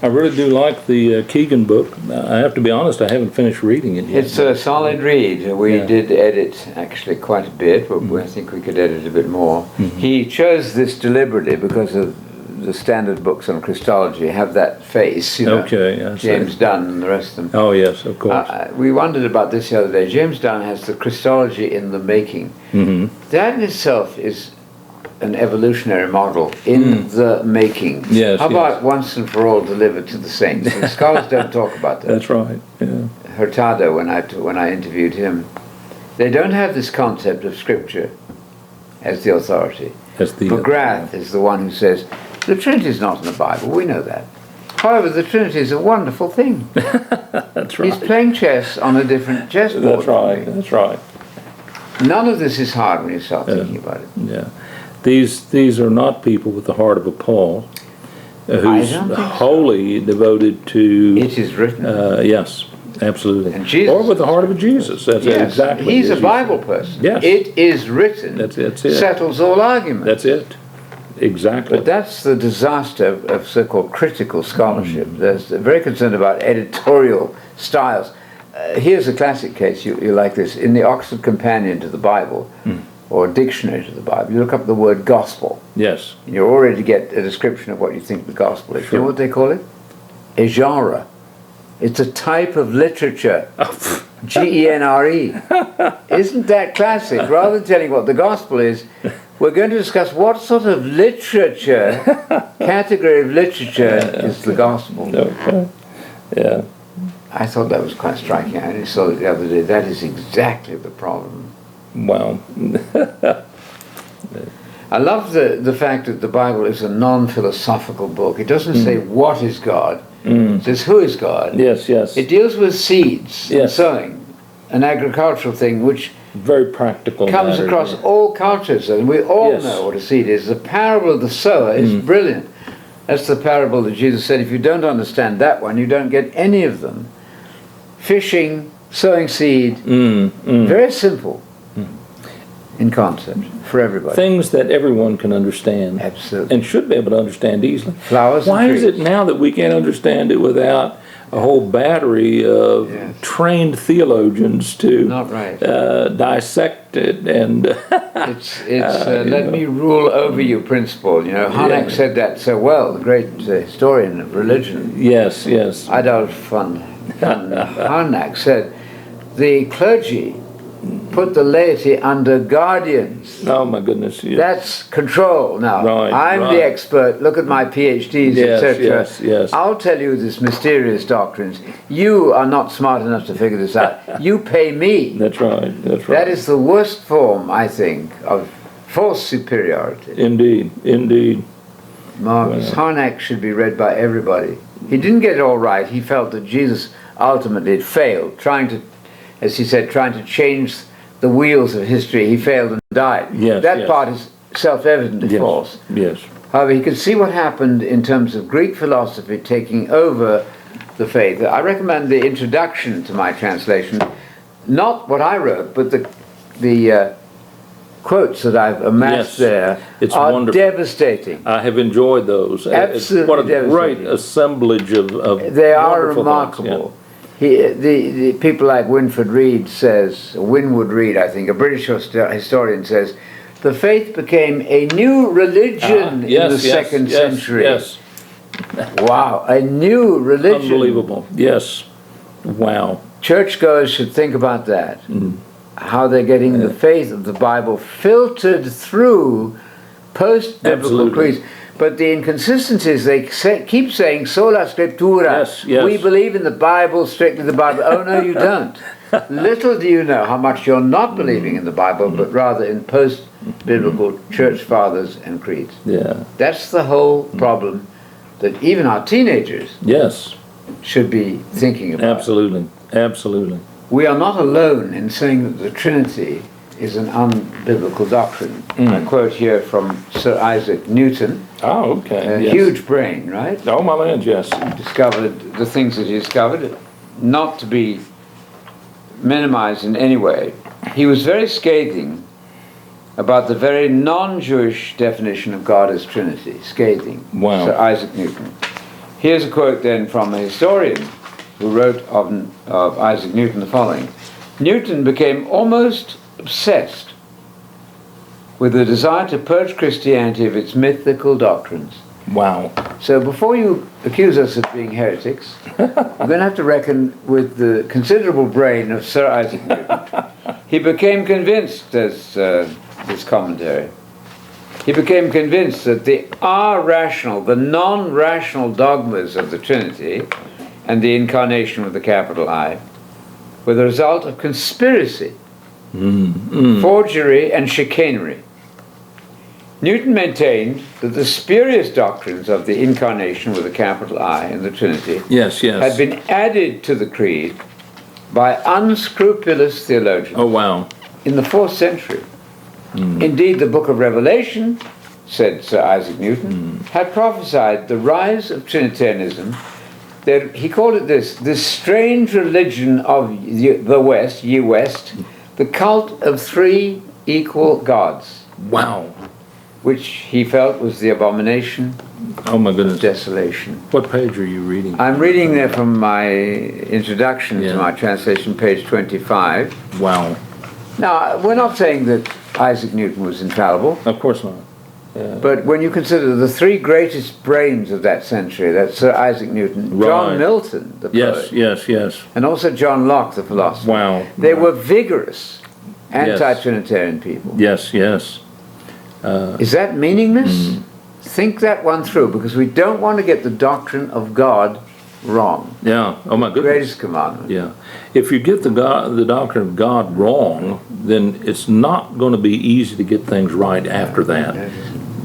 I really do like the Keegan book. I have to be honest, I haven't finished reading it yet. It's a solid read. We did edit actually quite a bit, but I think we could edit a bit more. He chose this deliberately because of the standard books on Christology have that face, you know, Okay, James Dunn and the rest of them. Oh, yes, of course. We wondered about this the other day. James Dunn has the Christology in the making. That in itself is an evolutionary model in the making. Yes, How about once and for all delivered to the saints? And scholars don't talk about that. That's right, yeah. Hurtado, when I interviewed him, they don't have this concept of Scripture as the authority. McGrath is the one who says, the Trinity is not in the Bible, we know that. However, the Trinity is a wonderful thing. That's right. He's playing chess on a different chessboard. That's right, that's right. None of this is hard when you start thinking about it. Yeah. These are not people with the heart of a Paul, who's wholly devoted to... It is written. Yes, absolutely. And Jesus, or with the heart of a Jesus. That's exactly. He's a Bible person. Yes. It is written. That's it. Settles all arguments. That's it. Exactly. But that's the disaster of so-called critical scholarship. They're very concerned about editorial styles. Here's a classic case. You like this. In the Oxford Companion to the Bible, or Dictionary to the Bible, you look up the word gospel. Yes. And you're already to get a description of what you think the gospel is. Sure. You know what they call it? A genre. It's a type of literature. G-E-N-R-E. Isn't that classic? Rather than telling what the gospel is, we're going to discuss what sort of literature, category of literature is the gospel. Okay. Yeah. I thought that was quite striking. I only saw it the other day. That is exactly the problem. Wow. I love the fact that the Bible is a non-philosophical book. It doesn't say what is God. It says who is God. Yes, yes. It deals with seeds and sowing, an agricultural thing which very practical comes matter, across all cultures, and we all know what a seed is. The parable of the sower is brilliant. That's the parable that Jesus said, if you don't understand that one, you don't get any of them. Fishing, sowing seed, very simple in concept for everybody. Things that everyone can understand. Absolutely. And should be able to understand easily. Flowers and Why trees. is it now that we can't understand it without a whole battery of trained theologians to dissect it and it's let me rule over you principle. You know, Harnack said that so well, the great historian of religion. Yes, yes. Adolph Harnack said the clergy put the laity under guardians. Oh my goodness! Yes. That's control now. Right, I'm the expert. Look at my PhDs, etc. Yes, yes. I'll tell you this mysterious doctrines. You are not smart enough to figure this out. You pay me. That's right. That's right. That is the worst form, I think, of false superiority. Indeed, indeed. Marcus Harnack should be read by everybody. He didn't get it all right. He felt that Jesus ultimately had failed, trying to, as he said, trying to change the wheels of history. He failed and died. Yes, that part is self-evidently false. Yes. However, he could see what happened in terms of Greek philosophy taking over the faith. I recommend the introduction to my translation, not what I wrote, but the quotes that I've amassed there are wonderful. Devastating. I have enjoyed those. Absolutely what a devastating. great assemblage of they are remarkable. Things, the people like Winwood Reade, I think, a British historian, says, the faith became a new religion in the second century. Yes. Wow, a new religion. Unbelievable. Yes. Wow. Churchgoers should think about that. How they're getting the faith of the Bible filtered through post-biblical creeds. But the inconsistencies, they keep saying, sola scriptura, we believe in the Bible, strictly the Bible. Oh, no, you don't. Little do you know how much you're not believing in the Bible, but rather in post-biblical church fathers and creeds. Yeah. That's the whole problem that even our teenagers should be thinking about. Absolutely. Absolutely. We are not alone in saying that the Trinity is an unbiblical doctrine. I quote here from Sir Isaac Newton. Oh, okay. A huge brain, right? Oh, my land, yes. Discovered the things that he discovered, not to be minimized in any way. He was very scathing about the very non-Jewish definition of God as Trinity. Scathing. Wow. Sir Isaac Newton. Here's a quote then from a historian who wrote of Isaac Newton the following. Newton became almost obsessed with the desire to purge Christianity of its mythical doctrines. Wow. So before you accuse us of being heretics, you're going to have to reckon with the considerable brain of Sir Isaac Newton. He became convinced, as his commentary, he became convinced that the the non-rational dogmas of the Trinity and the incarnation with the capital I were the result of conspiracy, forgery, and chicanery. Newton maintained that the spurious doctrines of the incarnation with a capital I and the Trinity had been added to the creed by unscrupulous theologians in the 4th century. Indeed, the book of Revelation, said Sir Isaac Newton, had prophesied the rise of Trinitarianism. That he called it this strange religion of the West, ye West, the cult of 3 equal gods. Wow. Which he felt was the abomination of desolation. What page are you reading? I'm reading there from my introduction to my translation, page 25. Wow. Now, we're not saying that Isaac Newton was infallible. Of course not. But when you consider the 3 greatest brains of that century, that's Sir Isaac Newton, John Milton, the poet, yes, and also John Locke, the philosopher. Wow. They were vigorous anti-Trinitarian people. Yes. Is that meaningless? Think that one through, because we don't want to get the doctrine of God wrong. Yeah. Oh my goodness. Greatest commandment. Yeah. If you get the doctrine of God wrong, then it's not going to be easy to get things right after that.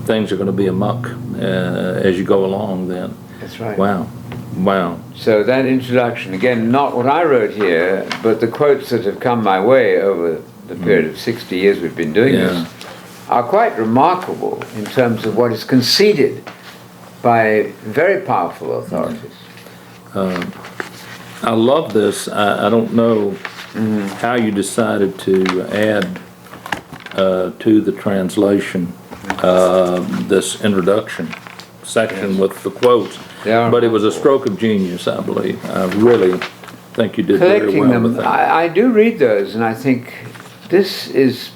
Things are going to be amok as you go along then. That's right. Wow. So that introduction, again, not what I wrote here, but the quotes that have come my way over the period of 60 years we've been doing this, are quite remarkable in terms of what is conceded by very powerful authorities. I love this. I don't know how you decided to add to the translation this introduction section with the quotes, but it was a stroke of genius, I believe. I really think you did very well with that. I do read those, and I think this is...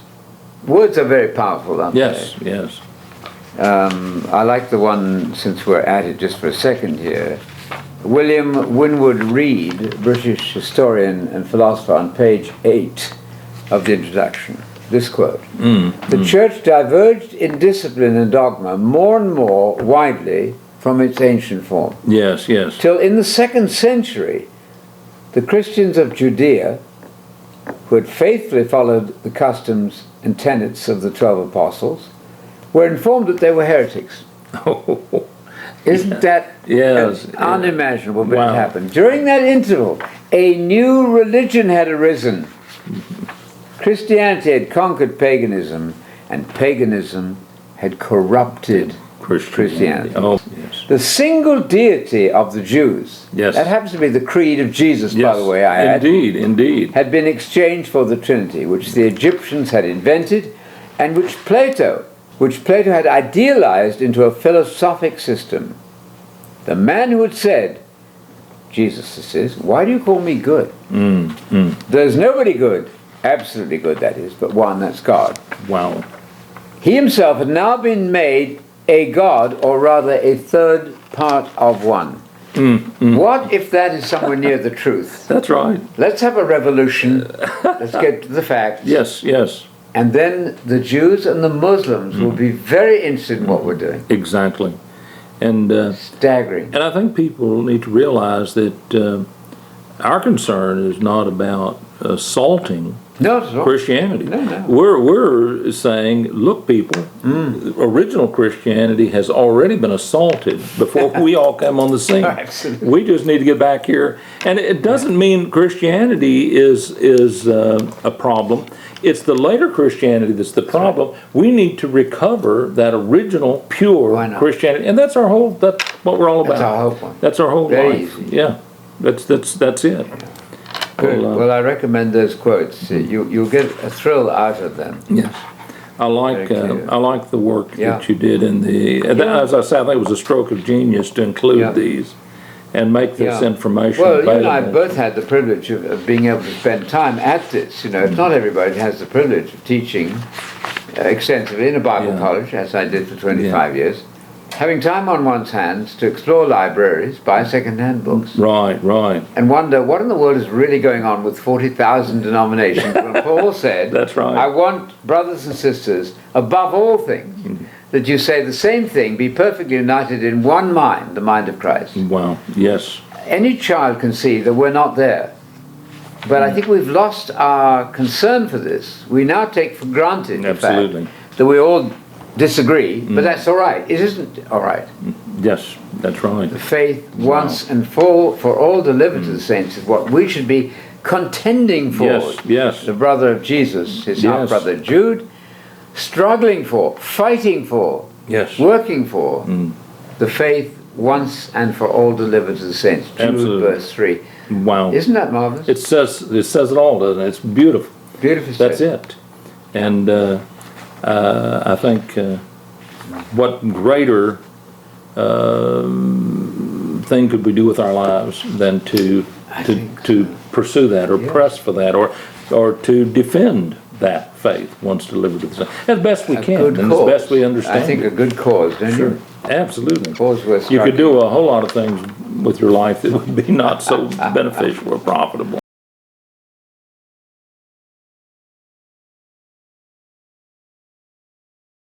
Words are very powerful, aren't they? Yes. I like the one, since we're at it just for a second here. William Winwood Reade, British historian and philosopher, on page 8 of the introduction. This quote. The Church diverged in discipline and dogma more and more widely from its ancient form. Yes. Till in the 2nd century, the Christians of Judea, who had faithfully followed the customs and tenets of the 12 apostles, were informed that they were heretics. Isn't that unimaginable? But it happened. During that interval, a new religion had arisen. Christianity had conquered paganism, and paganism had corrupted Christianity. The single deity of the Jews, that happens to be the creed of Jesus, by the way, I add, indeed, had been exchanged for the Trinity, which the Egyptians had invented, and which Plato had idealized into a philosophic system. The man who had said, Jesus this is, why do you call me good? There's nobody good, absolutely good that is, but one, that's God. Wow. He himself had now been made a God, or rather a third part of one. What if that is somewhere near the truth? That's right. Let's have a revolution. Let's get to the facts. Yes. And then the Jews and the Muslims will be very interested in what we're doing. Exactly. And staggering. And I think people need to realize that our concern is not about assaulting Christianity. No. We're saying, look, people, original Christianity has already been assaulted before we all come on the scene. Absolutely. We just need to get back here. And it doesn't mean Christianity is a problem. It's the later Christianity that's the problem. We need to recover that original, pure Christianity. And that's what we're all about. That's our whole one. That's our whole Very life. easy. Yeah. That's it. Good. Well, I recommend those quotes. You'll get a thrill out of them. Yes, I like the work that you did in the. As I said, I think it was a stroke of genius to include these. and make this Yeah. information Well, available. you and I both had the privilege of being able to spend time at this. You know, it's not everybody has the privilege of teaching extensively in a Bible Yeah. college, as I did for 25 years. Having time on one's hands to explore libraries, buy second-hand books, Right, right. and wonder what in the world is really going on with 40,000 denominations when Paul said, That's right. I want brothers and sisters, above all things, that you say the same thing, be perfectly united in one mind, the mind of Christ. Wow, yes. Any child can see that we're not there. But I think we've lost our concern for this. We now take for granted the fact Absolutely. that we all disagree, but that's all right. It isn't all right. Yes, that's right. The faith once and for all delivered to the saints is what we should be contending for. Yes, yes. The brother of Jesus, his Yes. half-brother Jude, struggling for, fighting for, Yes. working for the faith once and for all delivered to the saints. Jude Absolutely. verse 3. Wow. Isn't that marvelous? It says it all, doesn't it? It's beautiful. Beautiful. That's said. it. And I think what greater thing could we do with our lives than to pursue that or press for that or to defend that faith once delivered to the saints as best we can Good and cause. as best we understand I think it. a good cause, don't Sure. you? Absolutely. Cause worth You could striking. do a whole lot of things with your life that would be not so beneficial or profitable.